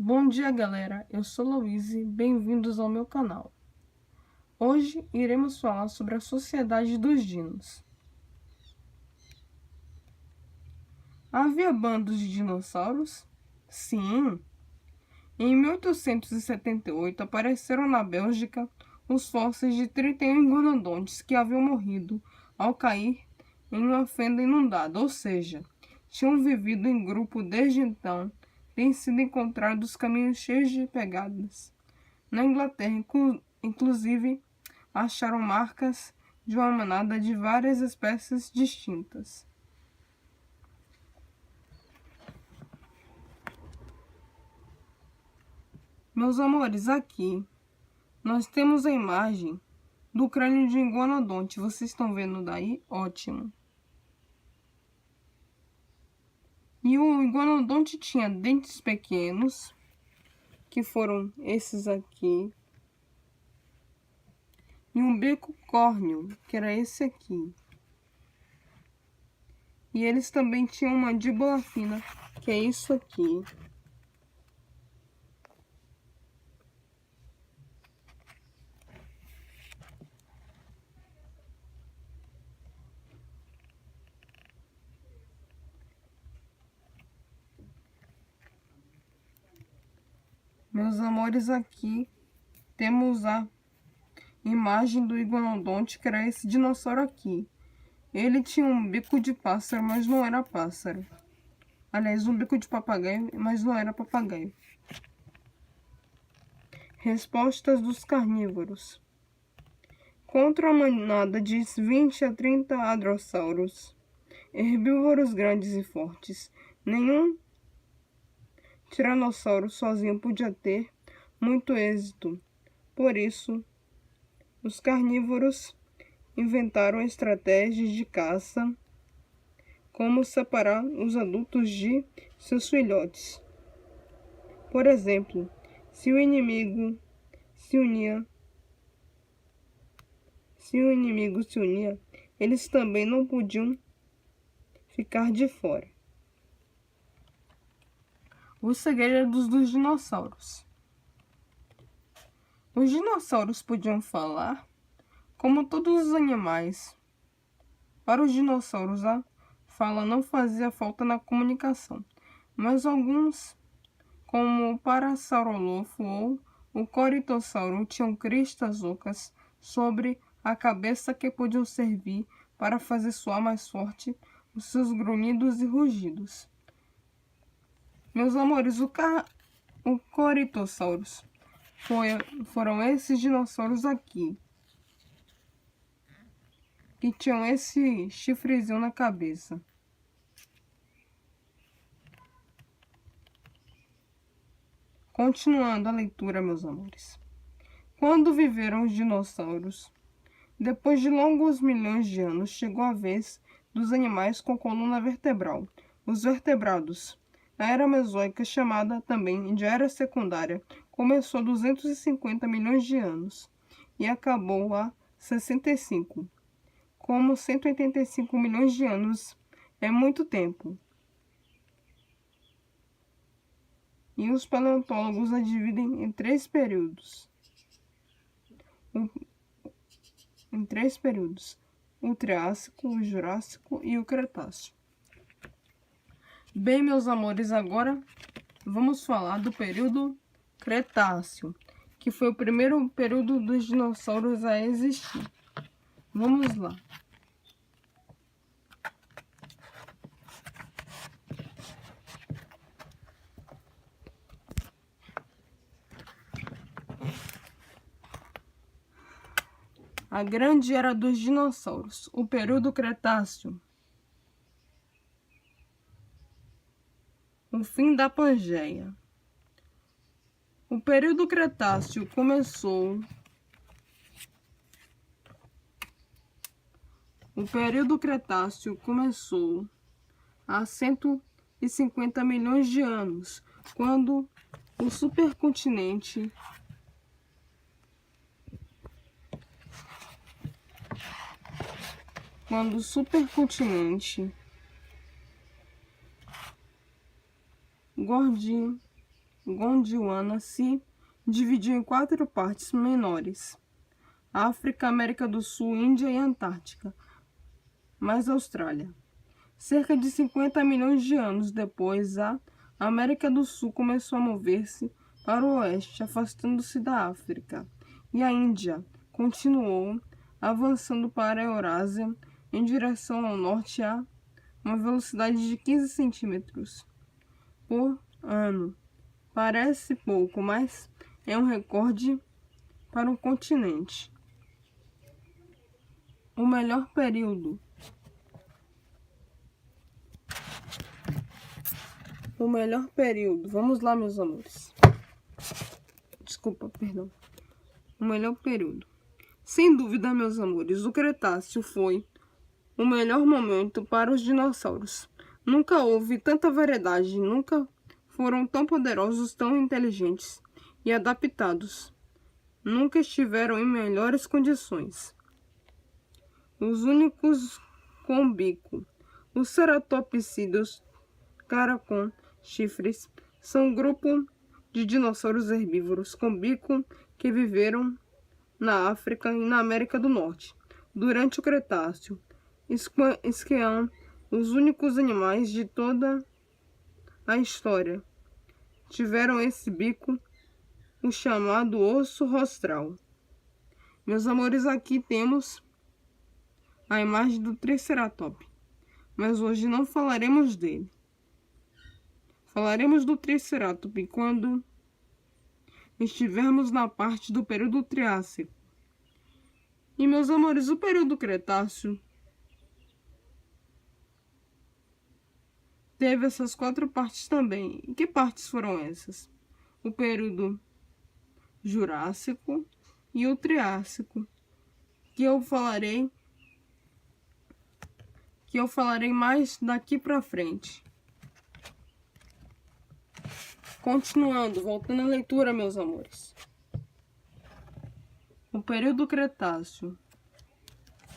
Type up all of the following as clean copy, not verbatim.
Bom dia, galera. Eu sou Louise, bem-vindos ao meu canal. Hoje iremos falar sobre a Sociedade dos Dinos. Havia bandos de dinossauros? Sim! Em 1878 apareceram na Bélgica os fósseis de 31 iguanodontes que haviam morrido ao cair em uma fenda inundada, ou seja, tinham vivido em grupo desde então. Têm sido encontrados caminhos cheios de pegadas. Na Inglaterra, inclusive, acharam marcas de uma manada de várias espécies distintas. Meus amores, aqui nós temos a imagem do crânio de iguanodonte. Vocês estão vendo daí? Ótimo. E o iguanodonte tinha dentes pequenos, que foram esses aqui, e um bico córneo, que era esse aqui. E eles também tinham uma mandíbula fina, que é isso aqui. Meus amores, aqui temos a imagem do iguanodonte, que era esse dinossauro aqui. Ele tinha um bico de pássaro, mas não era pássaro. Aliás, um bico de papagaio, mas não era papagaio. Respostas dos carnívoros. Contra a manada de 20 a 30 hadrossauros, herbívoros grandes e fortes, nenhum tiranossauro sozinho podia ter muito êxito. Por isso, os carnívoros inventaram estratégias de caça, como separar os adultos de seus filhotes. Por exemplo, se o inimigo se unia, eles também não podiam ficar de fora. Os segredos dos dinossauros. Os dinossauros podiam falar, como todos os animais. Para os dinossauros, a fala não fazia falta na comunicação, mas alguns, como o Parasaurolofo ou o Corytossauro, tinham cristas ocas sobre a cabeça que podiam servir para fazer soar mais forte os seus grunhidos e rugidos. Meus amores, o Corytosaurus foram esses dinossauros aqui, que tinham esse chifrezinho na cabeça. Continuando a leitura, meus amores. Quando viveram os dinossauros, depois de longos milhões de anos, chegou a vez dos animais com coluna vertebral, os vertebrados. A era mesoica, chamada também de era secundária, começou há 250 milhões de anos e acabou há 65. Como 185 milhões de anos é muito tempo. E os paleontólogos a dividem em três períodos. O Triássico, o Jurássico e o Cretáceo. Bem, meus amores, agora vamos falar do período Cretáceo, que foi o primeiro período dos dinossauros a existir. Vamos lá. A grande era dos dinossauros, o período Cretáceo. O fim da Pangeia. O período Cretáceo começou há 150 milhões de anos, quando o supercontinente gordinho Gondwana se dividiu em 4 partes menores: África, América do Sul, Índia e Antártica, mais Austrália. Cerca de 50 milhões de anos depois, a América do Sul começou a mover-se para o oeste, afastando-se da África, e a Índia continuou avançando para a Eurásia em direção ao norte a uma velocidade de 15 centímetros por ano. Parece pouco, mas é um recorde para um continente. O melhor período. Vamos lá, meus amores. Desculpa, perdão. O melhor período. Sem dúvida, meus amores, o Cretáceo foi o melhor momento para os dinossauros. Nunca houve tanta variedade, nunca foram tão poderosos, tão inteligentes e adaptados. Nunca estiveram em melhores condições. Os únicos com bico. Os ceratopsídeos, cara com chifres, são um grupo de dinossauros herbívoros com bico que viveram na África e na América do Norte. Durante o Cretáceo, esquiam os únicos animais de toda a história. Tiveram esse bico, o chamado osso rostral. Meus amores, aqui temos a imagem do Triceratops, mas hoje não falaremos dele. Falaremos do Triceratops quando estivermos na parte do período Triássico. E, meus amores, o período Cretáceo teve essas 4 partes também. E que partes foram essas? O período Jurássico e o Triássico, que eu falarei mais daqui para frente. Continuando, voltando à leitura, meus amores. O período Cretáceo.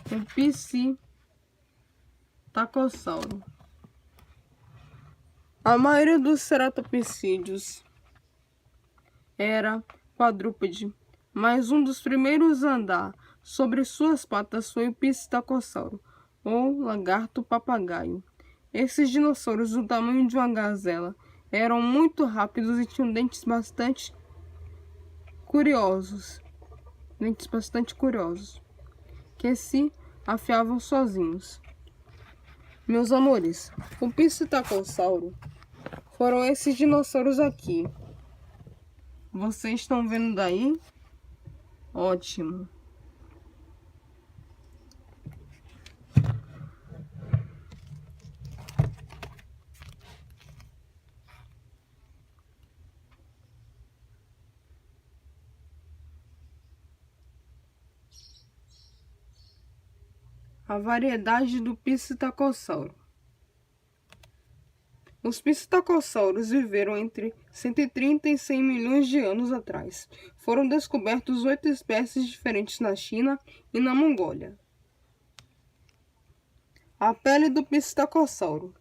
O Psitacossauro. A maioria dos ceratopsídeos era quadrúpede, mas um dos primeiros a andar sobre suas patas foi o Psitacossauro, ou lagarto-papagaio. Esses dinossauros do tamanho de uma gazela eram muito rápidos e tinham dentes bastante curiosos, que se afiavam sozinhos. Meus amores, o Psitacossauro foram esses dinossauros aqui. Vocês estão vendo daí? Ótimo. A variedade do Psitacossauro. Os psitacossauros viveram entre 130 e 100 milhões de anos atrás. Foram descobertos 8 espécies diferentes na China e na Mongólia. A pele do psitacossauro.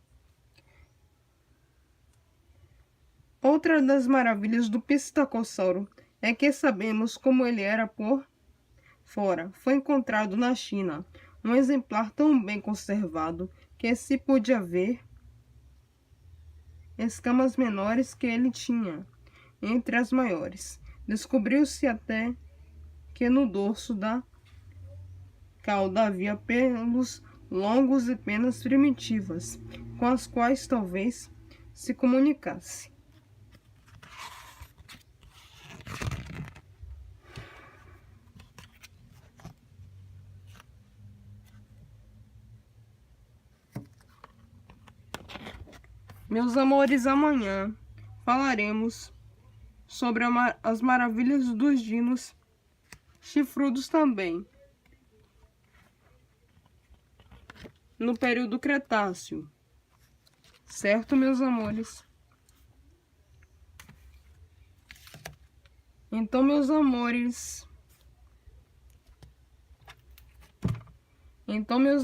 Outra das maravilhas do psitacossauro é que sabemos como ele era por fora. Foi encontrado na China um exemplar tão bem conservado que se podia ver escamas menores que ele tinha entre as maiores. Descobriu-se até que no dorso da cauda havia pelos longos e penas primitivas, com as quais talvez se comunicasse. Meus amores, amanhã falaremos sobre as maravilhas dos dinos chifrudos também, no período Cretáceo. Certo, meus amores? Então, meus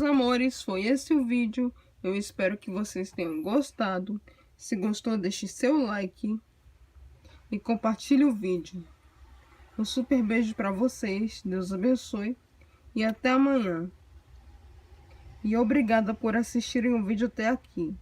amores, foi esse o vídeo. Eu espero que vocês tenham gostado. Se gostou, deixe seu like. e compartilhe o vídeo. Um super beijo para vocês, Deus abençoe e até amanhã. E obrigada por assistirem o vídeo até aqui.